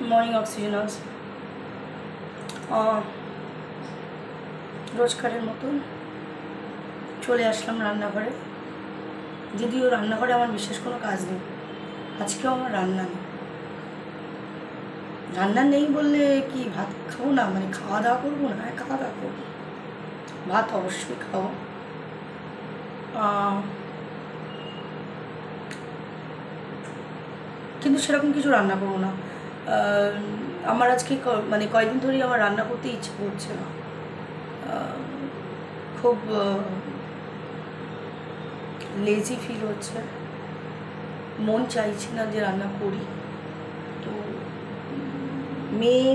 Morning oxygen रोजकारेर मतन चले आसलाम रान्नाघरे। यदिओ रान्नाघरे आमार विशेष कोनो काज नेই, आजकेও आमार रान्ना नेই। रान्ना नेই बोलले कि भात खाबो ना, माने खाওয়া दाওয়া करबो ना? হ্যাঁ, খাওয়া দাওয়া করবো, ভাত অবশ্যই খাবো। কিন্তু সেরকম কিছু রান্না করবো না। আমার আজকে মানে কয়েকদিন ধরেই আমার রান্না করতে ইচ্ছে করছে না, খুব লেজি ফিল হচ্ছে, মন চাইছে না যে রান্না করি। তো মেয়ে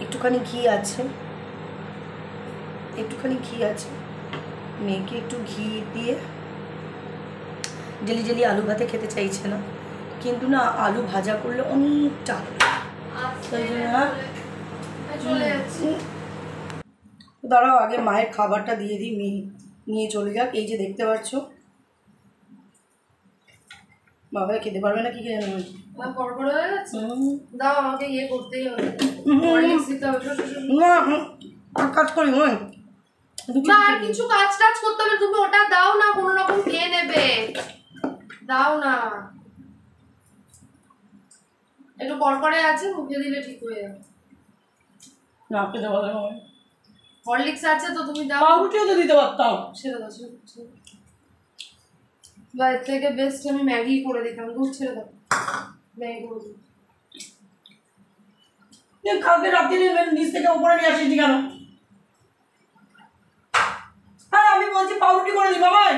একটুখানি ঘি আছে, মেয়েকে একটু ঘি দিয়ে ডেলি ডেলি আলু ভাতে খেতে চাইছে না, কিন্তু না আলু ভাজা করলে অনেকটা তাই জন্য দাঁড়াও আগে মায়ের খাবারটা দিয়ে দিই, মেয়ে নিয়ে চলে যাক। এই যে দেখতে পাচ্ছ, বাবা খেতে পারবে না কি খেয়ে নেবে, দাও আমাকে ইয়ে করতেই হবে, কাজ করি মা, কিছু কাজ টাজ করতে হবে, তুমি ওটা দাও না, কোনো রকম খেয়ে নেবে, দাও না। একটু কড়কড়ে আছে, মুখে দিলে ঠিক হয়ে যাবে। না খেতে পারবে না, হরলিক্স আছে তো তুমি দাও, পাউরুটিও তো দিতে পারতাম। ছেড়ে দাও, এর থেকে বেস্ট আমি ম্যাগি করে দিতাম। দুধ ছেড়ে দাও, ম্যাগি করে দিই। কালকে রাত্রে নিচ থেকে উপরে নিয়ে আসিস কেন? হ্যাঁ আমি বলছি পাউরুটি করে দিই বাবাই।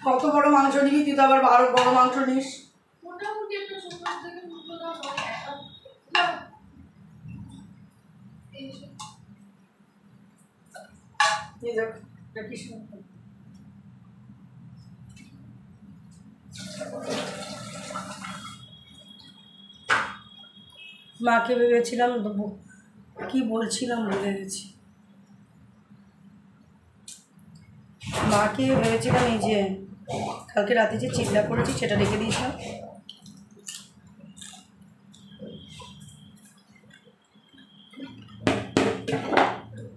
কত বড় মাংস নিবি তুই? তো আবার আরো বড় মাংস নিস। মোটামুটি একটা ছোট থেকে দুটো দাও, এই দেখ কি মাকে ভেবেছিলাম দেবো, কি বলছিলাম ভুলে গেছি। মাকে ভেবেছিলাম এই যে কালকে রাতে যে চিল্লা করেছি সেটা রেখে দিয়েছিলাম,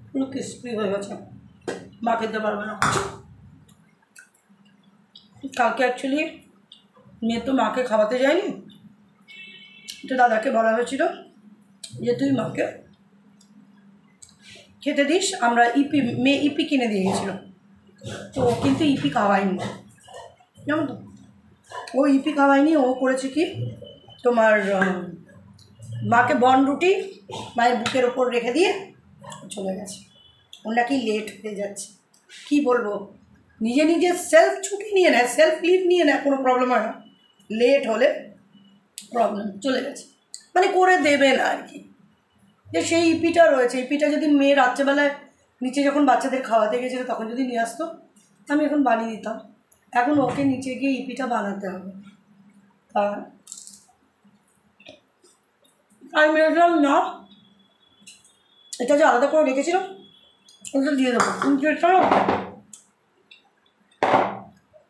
পুরো ক্রিস্পি হয়ে গেছে, মা খেতে পারবে না। কালকে অ্যাকচুয়ালি মেয়ে তো মাকে খাওয়াতে যায়নি, তো দাদাকে বলা হয়েছিল যে তুই মাকে খেতে দিস। আমরা মেয়ে ইপি কিনে দিয়ে গেছিলো, তো কিন্তু ইপি খাওয়ায়নি, জানো তো, ও ইপি খাওয়ায়নি। ও করেছে কি তোমার মাকে বন রুটি মায়ের বুকের ওপর রেখে দিয়ে চলে গেছে। ওর নাকি লেট হয়ে যাচ্ছে, কি বলবো, নিজে নিজে সেলফ ছুটি নিয়ে নেয়, সেলফ লিভ নিয়ে নেয়, কোনো প্রবলেম হয় না, লেট হলে প্রবলেম, চলে গেছে, মানে করে দেবে না আর কি। যে সেই ইপিটা রয়েছে, ইপিটা যদি মেয়ে রাত্রেবেলায় নিচে যখন বাচ্চাদের খাওয়াতে গেছিলো তখন যদি নিয়ে আসতো আমি এখন বানিয়ে দিতাম। এখন ওকে নিচে গিয়ে ইপিটা বানাতে হবে। আমি ভেবেছিলাম না, এটা যে আলাদা করে রেখেছিলাম ওটা দিয়ে দেবো, কিন্তু এটা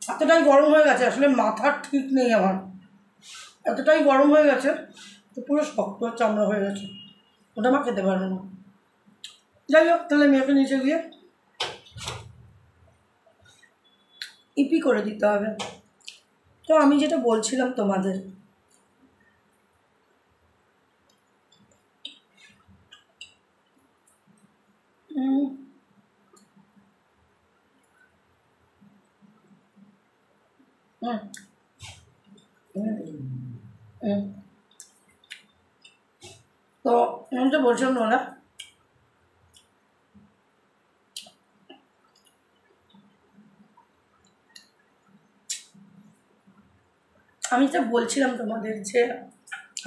এতটাই গরম হয়ে গেছে, আসলে মাথার ঠিক নেই আমার, এতটাই গরম হয়ে গেছে তো পুরো শক্ত চামড়া হয়ে গেছে, ওটা মা খেতে পারবে না। যাই হোক, তাহলে মেয়েকে নিচে গিয়ে ইপি করে দিতে হবে। তো আমি যেটা বলছিলাম তোমাদের, তো আমি তো বলছিলাম না, আমি তো বলছিলাম তোমাদের যে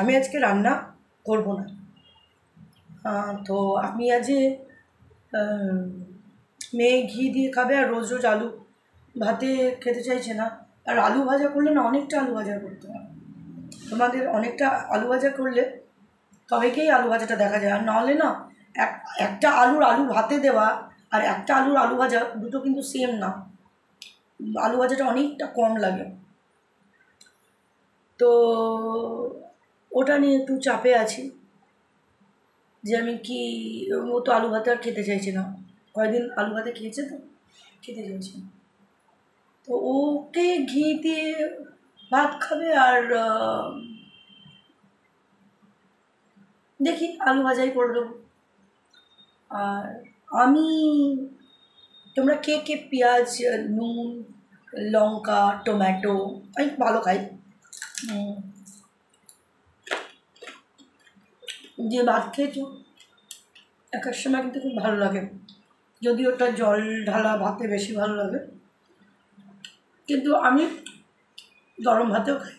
আমি আজকে রান্না করব না। তো আমি আজ মেয়ে ঘি দিয়ে খাবে আর রোজ রোজ আলু ভাতে খেতে চাইছে না, আর আলু ভাজা করলে না অনেকটা আলু ভাজা করতে হয় তোমাদের, অনেকটা আলু ভাজা করলে তবেকেই আলু ভাজাটা দেখা যায়, আর নাহলে না একটা আলু ভাতে দেওয়া আর একটা আলু ভাজা দুটো কিন্তু সেম না। আলু ভাজাটা অনেকটা কম লাগে, তো ওটা নিয়ে একটু চাপে আছি যে আমি কি, ও তো আলু ভাতে আর খেতে চাইছে না, কয়েকদিন আলু ভাতে খেয়েছে তো খেতে চাইছে না। তো ওকে ঘি দিয়ে ভাত খাবে আর দেখি আলু ভাজাই করে দেবো। আর আমি, তোমরা কে কে পেঁয়াজ, নুন, লঙ্কা, টমেটো, আমি ভালো খাই, যে ভাত খেয়েছো এক এক সময় কিন্তু খুব ভালো লাগে, যদি ওটা জল ঢালা ভাতে বেশি ভালো লাগে, কিন্তু আমি গরম ভাতেও খাই।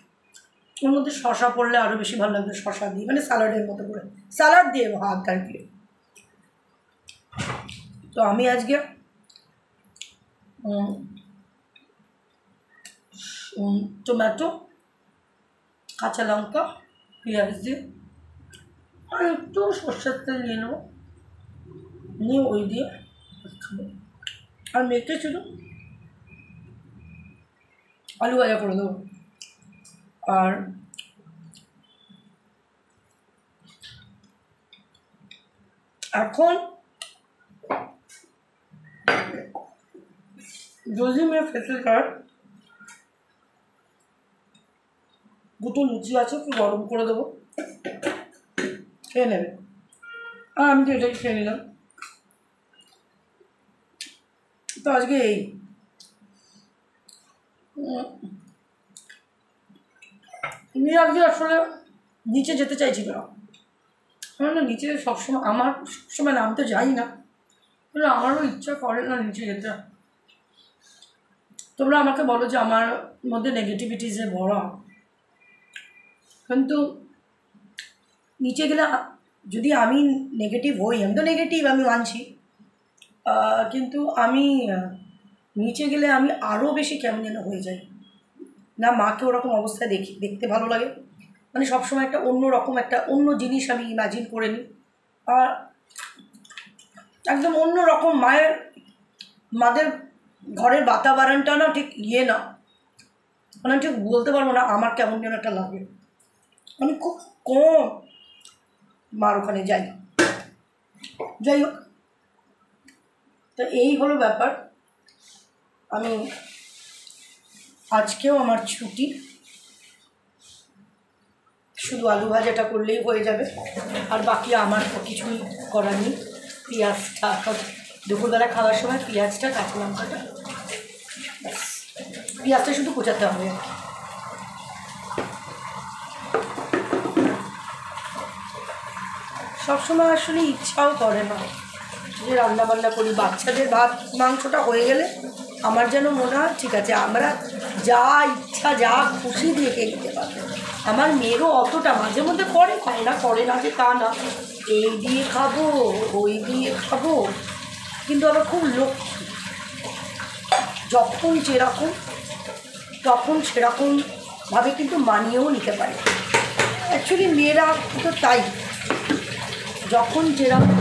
ওর মধ্যে শশা পড়লে আরও বেশি ভালো লাগবে, শশা দিয়ে মানে স্যালাডের মতো করে, স্যালাড দিয়ে ভাত আর কি। তো আমি আজকে টমেটো, কাঁচা লঙ্কা, পেঁয়াজ দিয়ে আর একটু সর্ষের তেল নিয়ে নেবো, নিয়ে ওই দিয়ে খাবো। আর মেখে শুধু আলু ভাজা করে দেবো। আর এখন যদি মেয়ে খেতে চায়, দুটো লুচি আছে, একটু গরম করে দেবো, খেয়ে নেবে। আর আমি তো এটাই খেয়ে নিলাম। তো আজকে এই মেয়ে আজকে আসলে নিচে যেতে চাইছিল না, না নিচে সবসময় আমার সবসময় না, আমি তো যাই না, তাহলে আমারও ইচ্ছা করে না নিচে যেতে। তোমরা আমাকে বলো যে আমার মধ্যে নেগেটিভিটিসে ভরা, কিন্তু নিচে গেলে যদি আমি নেগেটিভ হই, আমি তো নেগেটিভ, আমি মানছি, কিন্তু আমি নিচে গেলে আমি আরও বেশি কেমন যেন হয়ে যাই। না মাকে ওরকম অবস্থায় দেখতে ভালো লাগে, মানে সবসময় একটা অন্য রকম একটা অন্য জিনিস আমি ইমাজিন করে নিই, আর একদম অন্য রকম মাদের ঘরের বাতাবরণটা না ঠিক না, মানে ঠিক বলতে পারবো না আমার কেমন যেন একটা লাগে। আমি খুব কম মার ওখানে যাই হোক, তো এই হলো ব্যাপার। আমি আজকেও আমার ছুটি, শুধু আলু ভাজাটা করলেই হয়ে যাবে, আর বাকি আমার তো কিছুই করার নেই। পেঁয়াজটা দুপুরবেলা খাওয়ার সময় পেঁয়াজটা, কাঁচা লঙ্কাটা, পেঁয়াজটা শুধু কোচাতে হবে। সবসময় আসলে ইচ্ছাও করে না যে রান্নাবান্না করি। বাচ্চাদের ভাত মাংসটা হয়ে গেলে আমার যেন মনে হয় ঠিক আছে, আমরা যা ইচ্ছা যা খুশি দিয়ে খেয়ে নিতে পারবো। আমার মেয়েরও অতটা মাঝে মধ্যে করে না যে তা না, এই দিয়ে খাবো ওই দিয়ে খাবো, কিন্তু আবার খুব লক্ষ্মী, যখন যেরকম তখন সেরকমভাবে কিন্তু মানিয়েও নিতে পারে। অ্যাকচুয়ালি মেয়েরা তো তাই, যখন যেরকম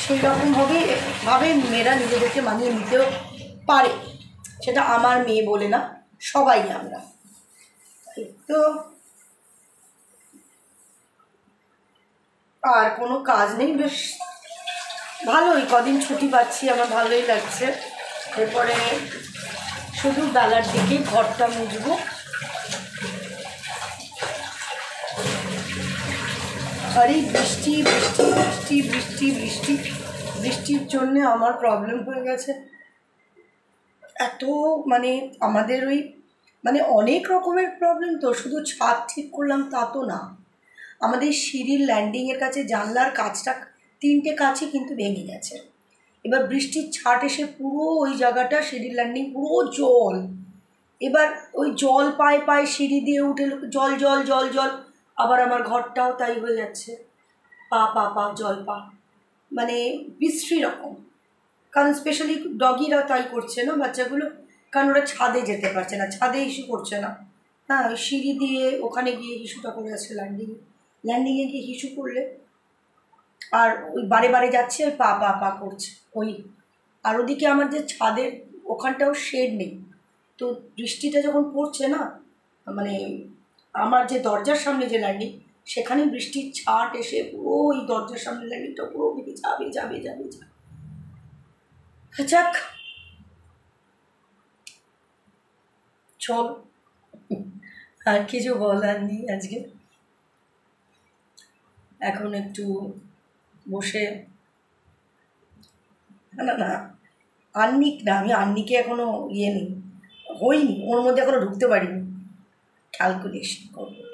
সেই রকমভাবে মেয়েরা নিজেদেরকে মানিয়ে নিতেও পারে। সেটা আমার মেয়ে বলে না, সবাই আমরা। তো আর কোনো কাজ নেই, বেশ ভালোই কদিন ছুটি পাচ্ছি, আমার ভালোই লাগছে। এরপরে শুধু বেলার দিকে ঘরটা মুছবো, আর এই বৃষ্টির জন্যে আমার প্রবলেম হয়ে গেছে এত, মানে আমাদের ওই মানে অনেক রকমের প্রবলেম। তো শুধু ছাদ ঠিক করলাম তা তো না, আমাদের সিঁড়ির ল্যান্ডিংয়ের কাছে জানলার কাঁচটা 3টে কাঁচই কিন্তু ভেঙে গেছে। এবার বৃষ্টির ছাট এসে পুরো ওই জায়গাটা, সিঁড়ির ল্যান্ডিং পুরো জল। এবার ওই জল পায়ে সিঁড়ি দিয়ে উঠে জল জল জল জল, আবার আমার ঘরটাও তাই হয়ে যাচ্ছে, পা জল মানে বিশ্রী রকম। কারণ স্পেশালি ডগিরা তাই করছে না, বাচ্চাগুলো, কারণ ওরা ছাদে যেতে পারছে না, ছাদে ইস্যু করছে না। হ্যাঁ, ওই সিঁড়ি দিয়ে ওখানে গিয়ে হিসুটা করে আসছে, ল্যান্ডিংয়ে গিয়ে হিসু করলে আর ওই বারে বারে যাচ্ছে, ওই পা পা পা করছে ওই। আর ওদিকে আমার যে ছাদের ওখানটাও শেড নেই, তো বৃষ্টিটা যখন পড়ছে না, মানে আমার যে দরজার সামনে যে ল্যান্ডিং, সেখানে বৃষ্টির ছাট এসে পুরো ওই দরজার সামনে ল্যান্ডিংটা পুরো ওদিকে যাবে যাবে যাবে যাবে। যাক চল, আর কিছু বলার নেই আজকে। এখন একটু বসে, না না না, আন্নিক না, আমি আন্নিকে এখনো ইয়ে নেই, হইনি, ওর মধ্যে এখনো ঢুকতে পারিনি, ক্যালকুলেশন করবো।